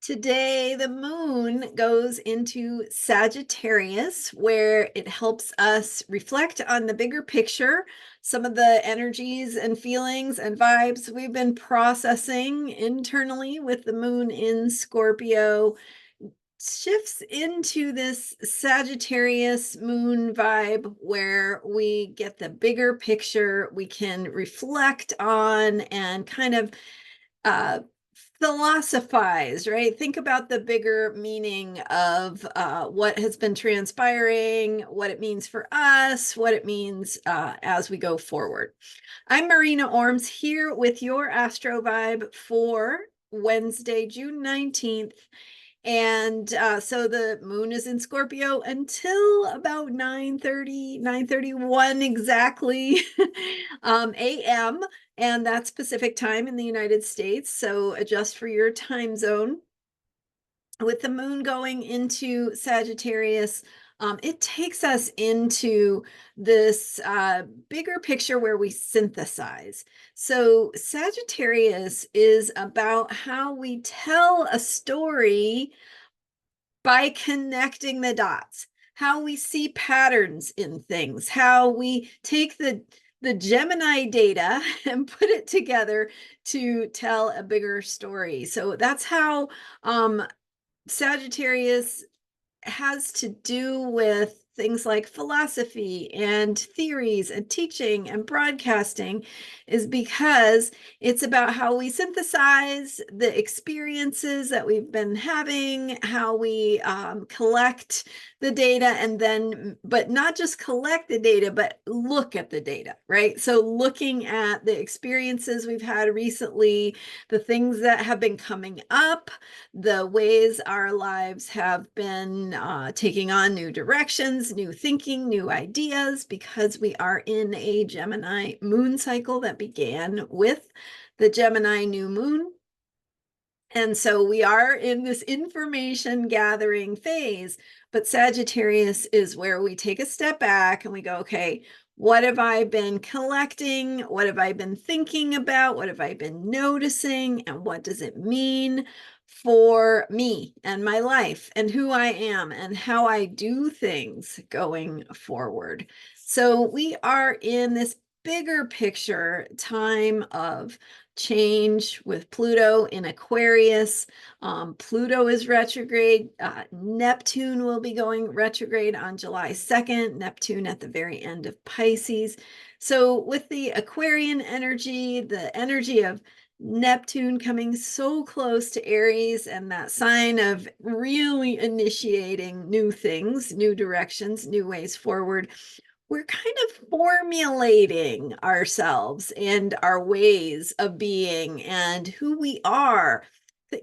Today, the moon goes into Sagittarius, where it helps us reflect on the bigger picture, some of the energies and feelings and vibes we've been processing internally with the moon in Scorpio. Shifts into this Sagittarius moon vibe where we get the bigger picture, we can reflect on and kind of uh, philosophize, right? Think about the bigger meaning of what has been transpiring, what it means for us, what it means as we go forward. I'm Marina Orms here with your Astro Vibe for Wednesday, June 19th. And so the moon is in Scorpio until about 9:31 exactly a.m. And that's Pacific time in the United States. So adjust for your time zone. With the moon going into Sagittarius, it takes us into this bigger picture where we synthesize. So, Sagittarius is about how we tell a story by connecting the dots, how we see patterns in things, how we take the Gemini data and put it together to tell a bigger story. So that's how Sagittarius has to do with things like philosophy and theories and teaching and broadcasting, is because it's about how we synthesize the experiences that we've been having, how we collect the data, and then, but not just collect the data, but look at the data, right? So looking at the experiences we've had recently, the things that have been coming up, the ways our lives have been taking on new directions, new thinking, new ideas, because we are in a Gemini moon cycle that began with the Gemini new moon. And so we are in this information gathering phase, but Sagittarius is where we take a step back and we go, okay, what have I been collecting? What have I been thinking about? What have I been noticing? And what does it mean for me and my life and who I am and how I do things going forward? So we are in this bigger picture time of change with Pluto in Aquarius. Pluto is retrograde. Neptune will be going retrograde on July 2nd. Neptune at the very end of Pisces. So with the Aquarian energy, the energy of Neptune coming so close to Aries, and that sign of really initiating new things, new directions, new ways forward, we're kind of formulating ourselves and our ways of being and who we are,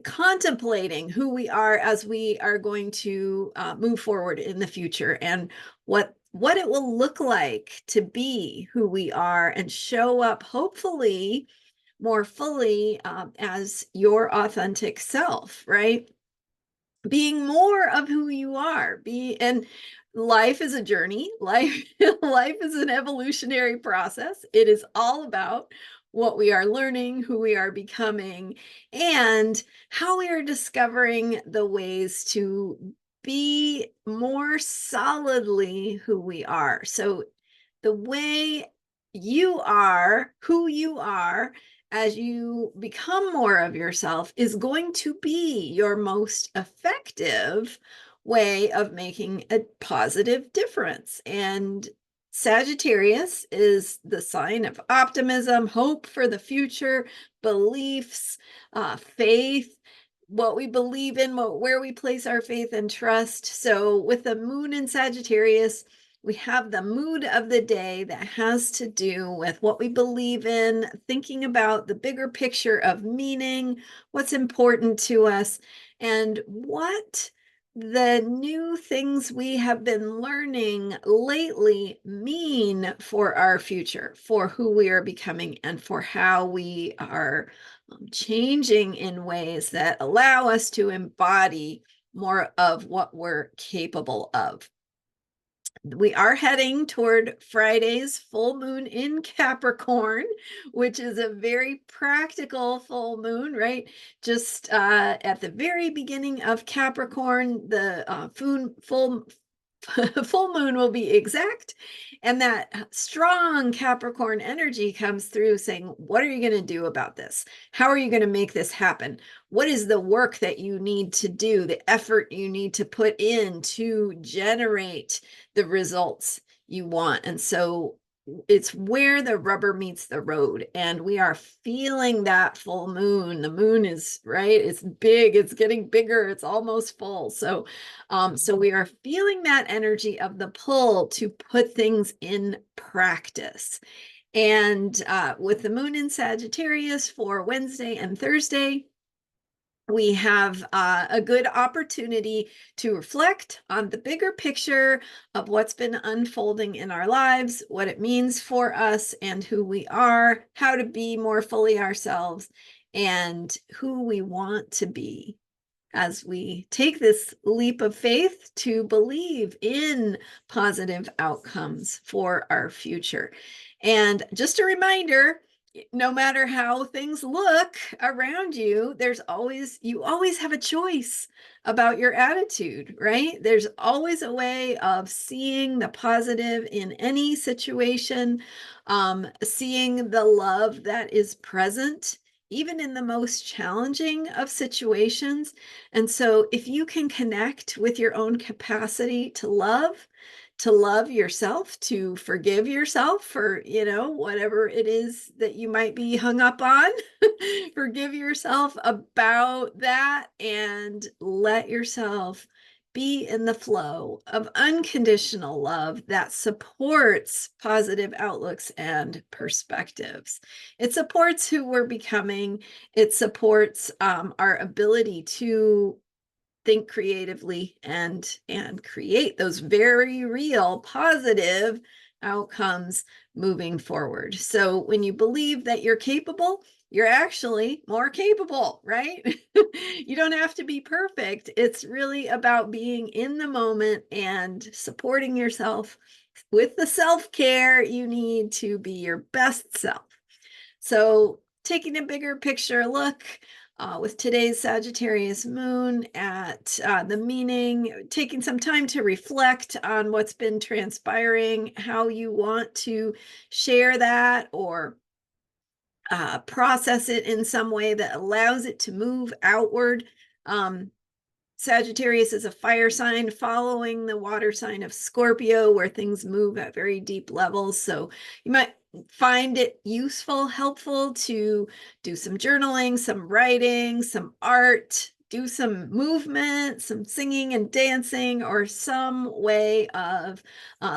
contemplating who we are as we are going to move forward in the future, and what it will look like to be who we are and show up, hopefully more fully, as your authentic self, right? Being more of who you are. And life is a journey. Life is an evolutionary process. It is all about what we are learning, who we are becoming, and how we are discovering the ways to be more solidly who we are. So the way you are, who you are, as you become more of yourself, is going to be your most effective way of making a positive difference. And Sagittarius is the sign of optimism, hope for the future, beliefs, faith, what we believe in, where we place our faith and trust. So with the moon in Sagittarius, we have the mood of the day that has to do with what we believe in, thinking about the bigger picture of meaning, what's important to us, and what the new things we have been learning lately mean for our future, for who we are becoming, and for how we are changing in ways that allow us to embody more of what we're capable of. we are heading toward Friday's full moon in Capricorn, which is a very practical full moon, right? Just at the very beginning of Capricorn, the full moon will be exact, and that strong Capricorn energy comes through saying, what are you going to do about this? How are you going to make this happen? What is the work that you need to do, the effort you need to put in to generate the results you want? And so it's where the rubber meets the road, and we are feeling that full moon. The moon is right, it's big, it's getting bigger, it's almost full. So we are feeling that energy of the pull to put things in practice. And with the moon in Sagittarius for Wednesday and Thursday, we have a good opportunity to reflect on the bigger picture of what's been unfolding in our lives, what it means for us and who we are, how to be more fully ourselves, and who we want to be as we take this leap of faith to believe in positive outcomes for our future. And just a reminder, no matter how things look around you, you always have a choice about your attitude, right? There's always a way of seeing the positive in any situation, seeing the love that is present even in the most challenging of situations. And so if you can connect with your own capacity to love yourself, to forgive yourself for, whatever it is that you might be hung up on, forgive yourself about that and let yourself be in the flow of unconditional love that supports positive outlooks and perspectives. It supports who we're becoming. It supports our ability to think creatively and create those very real positive outcomes moving forward. So when you believe that you're capable, you're actually more capable, right? You don't have to be perfect. It's really about being in the moment and supporting yourself with the self-care you need to be your best self. So taking a bigger picture look with today's Sagittarius moon at the meaning, taking some time to reflect on what's been transpiring, how you want to share that or process it in some way that allows it to move outward. Sagittarius is a fire sign following the water sign of Scorpio, where things move at very deep levels. So you might find it useful, helpful to do some journaling, some writing, some art, do some movement, some singing and dancing, or some way of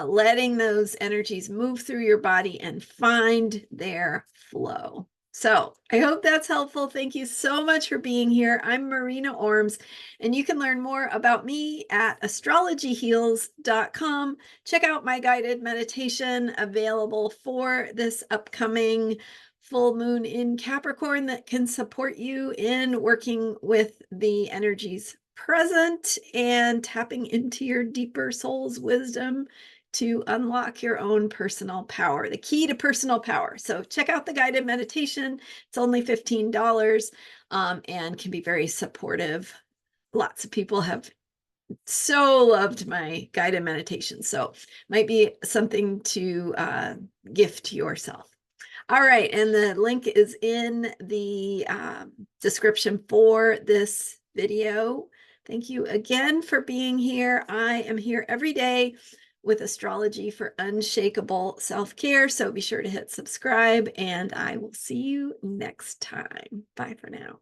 letting those energies move through your body and find their flow. So I hope that's helpful. Thank you so much for being here. I'm Marina Orms, and you can learn more about me at astrologyheals.com. Check out my guided meditation available for this upcoming full moon in Capricorn that can support you in working with the energies present and tapping into your deeper soul's wisdom to unlock your own personal power, the key to personal power. So check out the guided meditation. It's only $15 and can be very supportive. Lots of people have so loved my guided meditation. So might be something to gift yourself. All right, and the link is in the description for this video. Thank you again for being here. I am here every day with astrology for unshakable self-care. So be sure to hit subscribe, and I will see you next time. Bye for now.